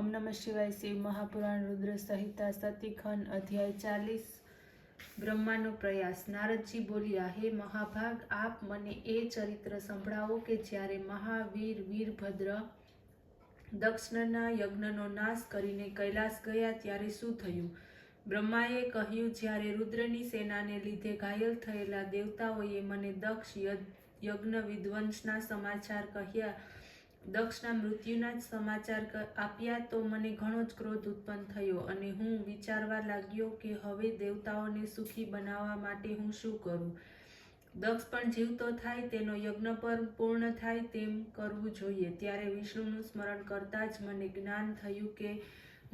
ओम नमः शिवाय। शिव महापुराण रुद्र संहिता सतीखंड अध्याय 40। ब्रह्मानो प्रयास। नारदजी बोलिया, हे महाभाग, आप मने ए चरित्र संभळावो के ज्यारे महावीर वीरभद्र दक्षना यज्ञनो नाश करीने कैलास गया त्यारे शुं थयुं? ब्रह्माए कह्युं, ज्यारे रुद्रनी सेनाने लीधे घायल थयेला देवताओए मने दक्ष यज्ञ विध्वंसना समाचार कह्या, दक्षना मृत्युना ज समाचार आप्या तो मने घणो ज क्रोध उत्पन्न थयो अने हूँ विचारवा लाग्यो के हवे देवताओने सुखी बनावा माटे हूँ शुं करूं? दक्ष पण जीवतो थाय, तेनो यज्ञ पर पूर्ण थाय तेम करवू जोईए। त्यारे विष्णुनुं स्मरण करता ज मने ज्ञान थयुं के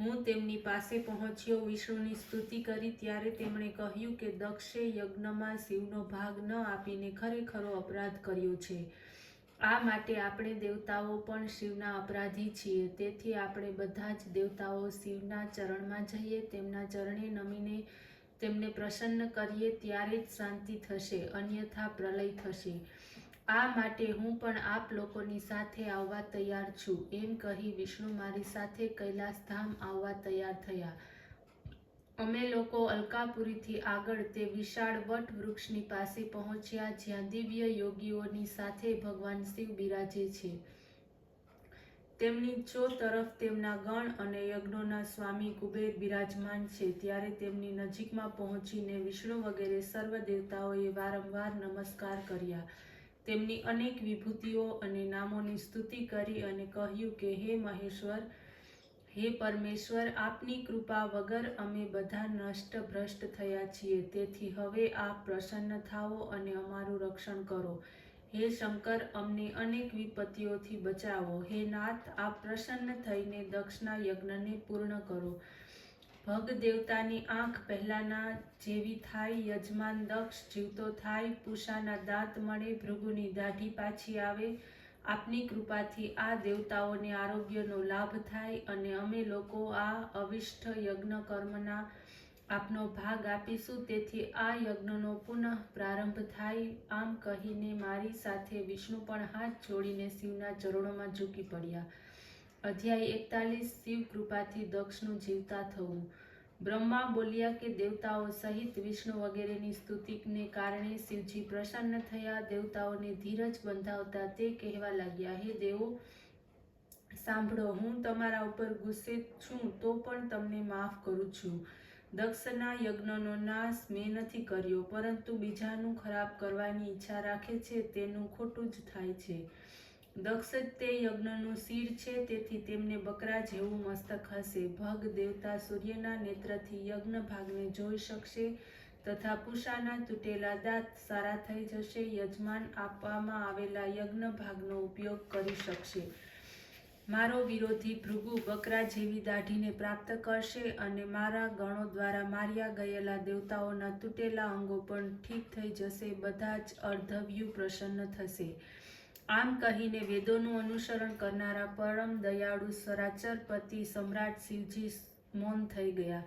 हूँ तेमनी पासे पहोंच्यो। विष्णुनी स्तुति करी त्यारे तेमणे कह्युं के दक्षे यज्ञमां शिवनो भाग न आपीने खरेखरो अपराध कर्यो छे। आ माटे आपणे देवताओ पण शिवना अपराधी छीए। तेथी आपणे बधा ज देवताओ शिवना चरणमां जईए, तेमना चरणे नमीने तेमने प्रसन्न करीए त्यारे ज शांति थशे, अन्यथा प्रलय थशे। आ माटे हूँ पण आप लोकोनी साथे आववा तैयार छुं। एम कही विष्णु मारी साथे कैलास धाम आववा तैयार थया। अमे लोको अलकापुरीथी आगळ ते विशाळ वट वृक्षनी पासे पहोंच्या, ज्यां दिव्य योगीओनी साथे भगवान शिव बिराजे छे। तेमनी चो तरफ तेमना गण अने यज्ञोना स्वामी कुबेर बिराजमान छे। त्यारे तेमनी नजीकमां पहोंचीने विष्णु वगैरे सर्व देवताओए वारंवार नमस्कार कर्या। तेमनी अनेक विभूतिओ अने नामोनी स्तुति करी अने कह्युं के हे महेश्वर, हे परमेश्वर, आपनी कृपा वगर अमे बधा नष्ट भ्रष्ट थया छीए। तेथी हवे आप प्रसन्न थावो अने अमारुं रक्षण करो। हे शंकर, अमने अनेक विपत्तिओथी बचावो। हे नाथ, आप प्रसन्न थईने दक्षना यज्ञने पूर्ण करो। भग देवतानी आंख पहेलाना जेवी थाय, यजमान दक्ष जीवतो थाय, पूषाना दांत मळे, भृगुनी दाढ़ी पाછી आवे। आपनी कृपाथी आ देवताओने आरोग्यनो लाभ थाय अने अमे लोको आ अविष्ट यज्ञ कर्मना आपनो भाग आपीशुं। तेथी आ यज्ञनो पुनः प्रारंभ थाय। आम कहीने मारी साथे विष्णु पण हाथ जोड़ीने शिवना चरणोमां झूकी पड्या। अध्याय 41। शिव कृपाथी दक्षनु जीवता थवुं। ब्रह्मा बोलिया के देवताओ सहित विष्णु वगैरेनी स्तुतिने कारणे शिवजी प्रसन्न थया। देवताओने धीरज बंधावता ते कहेवा लाग्या, हे देवो, सांभळो, हूँ तमारा उपर गुस्से छुं तो पण तमने माफ करूं छुं। दक्षना यज्ञनो नाश मैं नथी कर्यो, परंतु बीजानुं खराब करवानी इच्छा राखे छे तेनुं खोटुं ज थाय छे। दक्ष ते यज्ञनु शिर छे, तेथी तेमने बकरा जेवुं मस्तक हशे। भग देवता सूर्यना नेत्रथी यज्ञ भागने जोई शकशे तथा पूषाना तूटेला दांत सारा थई जशे। यजमान आपवामां आवेला यज्ञ भागनो उपयोग करी शकशे। मारो विरोधी भृगु बकरा जेवी दाढ़ीने प्राप्त करशे अने मारा गणो द्वारा मार्या गयेला देवताओना तूटेला अंगो पण ठीक थई जशे। बधा ज अर्धव्यू प्रसन्न थशे। आम कहीने वेदोनुं अनुसरण करनारा परम दयाळु सराचरपति सम्राट शिवजी मौन थई गया।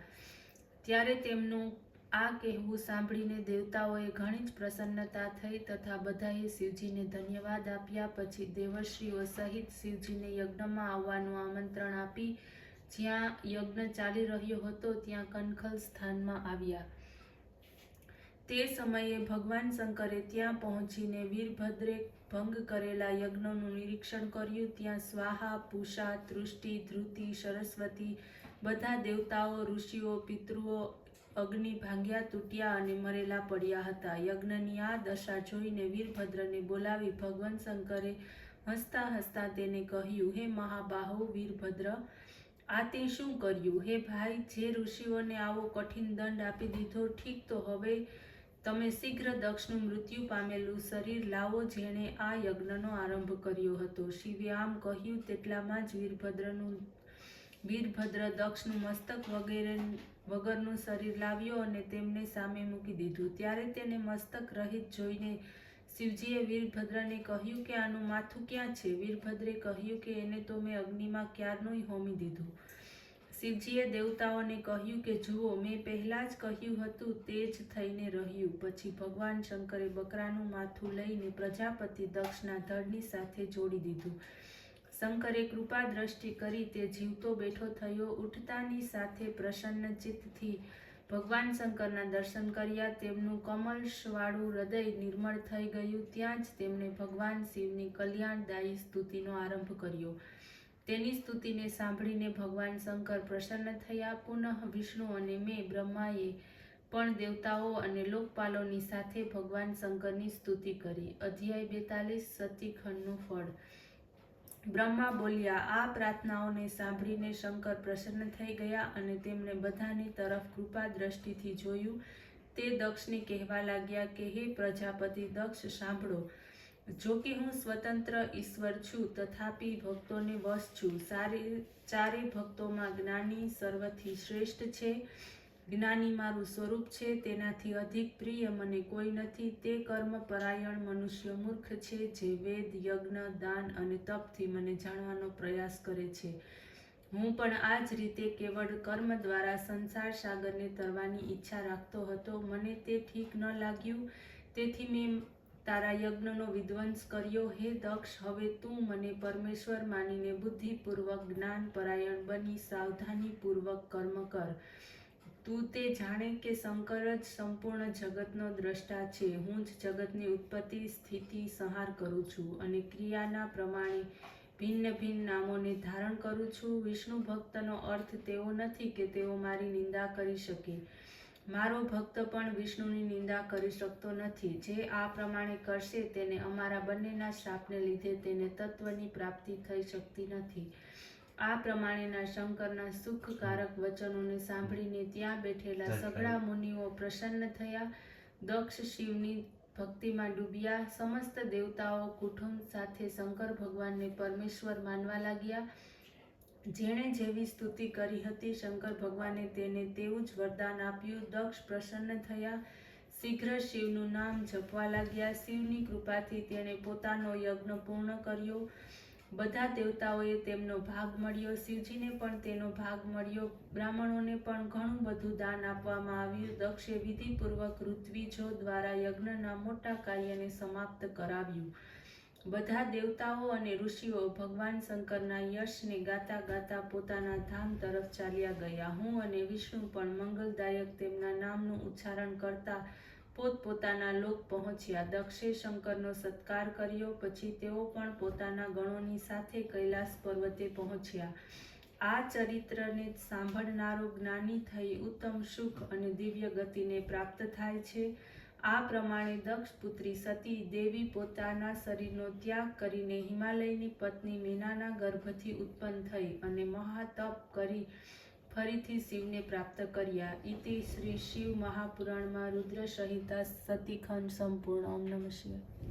त्यारे तेमनुं आ कहेवुं सांभळीने देवताओए घणी ज प्रसन्नता थई तथा बधाए शिवजीने धन्यवाद आप्या। पछी देवर्षिओ सहित शिवजीने यज्ञमां आववानुं आमंत्रण आपी ज्यां यज्ञ चाली रह्यो हतो त्यां कनखल स्थानमां आव्या। ते समये भगवान शंकरे त्यां पहोंचीने वीरभद्रे भंग करेला यज्ञोनुं निरीक्षण कर्युं। त्यां स्वाहा, पूषा, तृष्टि, धृति, सरस्वती बधा देवताओ, ऋषिओ, पितृओ अग्नि भांग्या तूट्या अने मरेला पड्या हता। यज्ञनी आ दशा जोईने वीरभद्रने बोलावी भगवान शंकरे हसता हसता तेने कह्युं, हे महाबाहो वीरभद्र, आ ते शुं कर्युं? हे भाई, जे ऋषिओने आवो कठिन दंड आपी दीधो, ठीक तो हवे तमे शीघ्र दक्षनु मृत्यु पामेलुं शरीर लावो जेणे आ यज्ञनो आरंभ कर्यो हतो। शिवे आम कह्युं तेटलामां ज वीरभद्र दक्षनु मस्तक वगरनुं शरीर लाव्यो अने तेमने सामे मूकी दीधुं। त्यारे तेने मस्तक रहित जोईने शिवजीए वीरभद्रने कह्युं के आनुं माथुं क्यां छे? वीरभद्रे कह्युं के एने तो मैं अग्निमां क्यारनुंय होमी दीधुं। शिवजीए देवताओने कह्युं के जुओ, मैं पहेला ज कह्युं हतुं ते ज थईने रह्युं। पछी भगवान शंकरे बकरानुं माथुं लईने प्रजापति दक्षना धड़नी साथे जोड़ी दीधुं। શંકરે કૃપા દ્રષ્ટિ કરી તે જીવતો બેઠો થયો. ઉઠતાની સાથે પ્રસન્ન ચિત્તથી ભગવાન શંકરના દર્શન કર્યા. તેમનું કમળવાળું હૃદય નિર્મળ થઈ ગયું. ત્યાં જ તેમણે ભગવાન શિવની કલ્યાણદાયી સ્તુતિનો આરંભ કર્યો. તેની સ્તુતિને સાંભળીને ભગવાન શંકર પ્રસન્ન થયા. પુનઃ વિષ્ણુ અને મેં બ્રહ્માએ પણ દેવતાઓ અને લોકપાલોની સાથે ભગવાન શંકરની સ્તુતિ કરી. અધ્યાય 42 સતીખંડનું ફળ. બ્રહ્મા બોલ્યા, આ પ્રાર્થનાઓને સાંભળીને શંકર પ્રસન્ન થઈ ગયા અને તેમણે બધાની તરફ કૃપા દ્રષ્ટિથી જોયું. તે દક્ષને કહેવા લાગ્યા કે હે પ્રજાપતિ દક્ષ, સાંભળો. જો કે હું સ્વતંત્ર ઈશ્વર છું, તથાપિ ભક્તોને વશ છું. ચારે ભક્તોમાં જ્ઞાની સર્વથી શ્રેષ્ઠ છે. જ્ઞાની મારું સ્વરૂપ છે. તેનાથી અધિક પ્રિય મને કોઈ નથી. તે કર્મ પરાયણ મનુષ્ય મૂર્ખ છે, જે વેદ, યજ્ઞ, દાન અને તપથી મને જાણવાનો પ્રયાસ કરે છે. હું પણ આ જ રીતે કેવળ કર્મ દ્વારા સંસાર સાગરને તરવાની ઈચ્છા રાખતો હતો. મને તે ઠીક ન લાગ્યું, તેથી મેં તારા યજ્ઞનો વિધ્વંસ કર્યો. હે દક્ષ, હવે તું મને પરમેશ્વર માનીને બુદ્ધિપૂર્વક જ્ઞાન પરાયણ બની સાવધાનીપૂર્વક કર્મ કર. તું તે જાણે કે શંકર જ સંપૂર્ણ જગતનો દ્રષ્ટા છે. હું જ જગતની ઉત્પત્તિ, સ્થિતિ, સંહાર કરું છું અને ક્રિયાના પ્રમાણે ભિન્ન ભિન્ન નામોને ધારણ કરું છું. વિષ્ણુ ભક્તનો અર્થ તેવો નથી કે તેઓ મારી નિંદા કરી શકે. મારો ભક્ત પણ વિષ્ણુની નિંદા કરી શકતો નથી. જે આ પ્રમાણે કરશે તેને અમારા બંનેના શ્રાપને લીધે તેને તત્વની પ્રાપ્તિ થઈ શકતી નથી. આ પ્રમાણેના શંકરના સુખકારક વચનોને સાંભળીને ત્યાં બેઠેલા સઘળા મુનિઓ પ્રસન્ન થયા. દક્ષ શિવની ભક્તિમાં ડૂબ્યા. સમસ્ત દેવતાઓ કુટુંબ સાથે શંકર ભગવાનને પરમેશ્વર માનવા લાગ્યા. જેણે જેવી સ્તુતિ કરી હતી, શંકર ભગવાને તેને તેવું જ વરદાન આપ્યું. દક્ષ પ્રસન્ન થયા. શીઘ્ર શિવનું નામ જપવા લાગ્યા. શિવની કૃપાથી તેણે પોતાનો યજ્ઞ પૂર્ણ કર્યો. બધા દેવતાઓએ તેમનો ભાગ મળ્યો. શિવજીને પણ તેનો ભાગ મળ્યો. બ્રાહ્મણોને પણ ઘણું બધું દાન આપવામાં આવ્યું. દક્ષે વિધિપૂર્વક ઋત્વિજો દ્વારા યજ્ઞના મોટા કાર્યને સમાપ્ત કરાવ્યું. બધા દેવતાઓ અને ઋષિઓ ભગવાન શંકરના યશને ગાતા ગાતા પોતાના ધામ તરફ ચાલ્યા ગયા. હું અને વિષ્ણુ પણ મંગલદાયક તેમના નામનું ઉચ્ચારણ કરતા પોતપોતાના લોક પહોંચ્યા. દક્ષે શંકરનો સત્કાર કર્યો. પછી તેઓ પણ પોતાના ગણોની સાથે કૈલાસ પર્વતે પહોંચ્યા. આ ચરિત્રને સાંભળનારો જ્ઞાની થઈ ઉત્તમ સુખ અને દિવ્ય ગતિને પ્રાપ્ત થાય છે. આ પ્રમાણે દક્ષ પુત્રી સતી દેવી પોતાના શરીરનો ત્યાગ કરીને હિમાલયની પત્ની મીનાના ગર્ભથી ઉત્પન્ન થઈ અને મહાતપ કરી ફરીથી શિવને પ્રાપ્ત કર્યા. ઇતિ શ્રી શિવ મહાપુરાણમાં રુદ્ર સંહિતા સતીખંડ સંપૂર્ણ. ઓમ નમઃ શિવાય.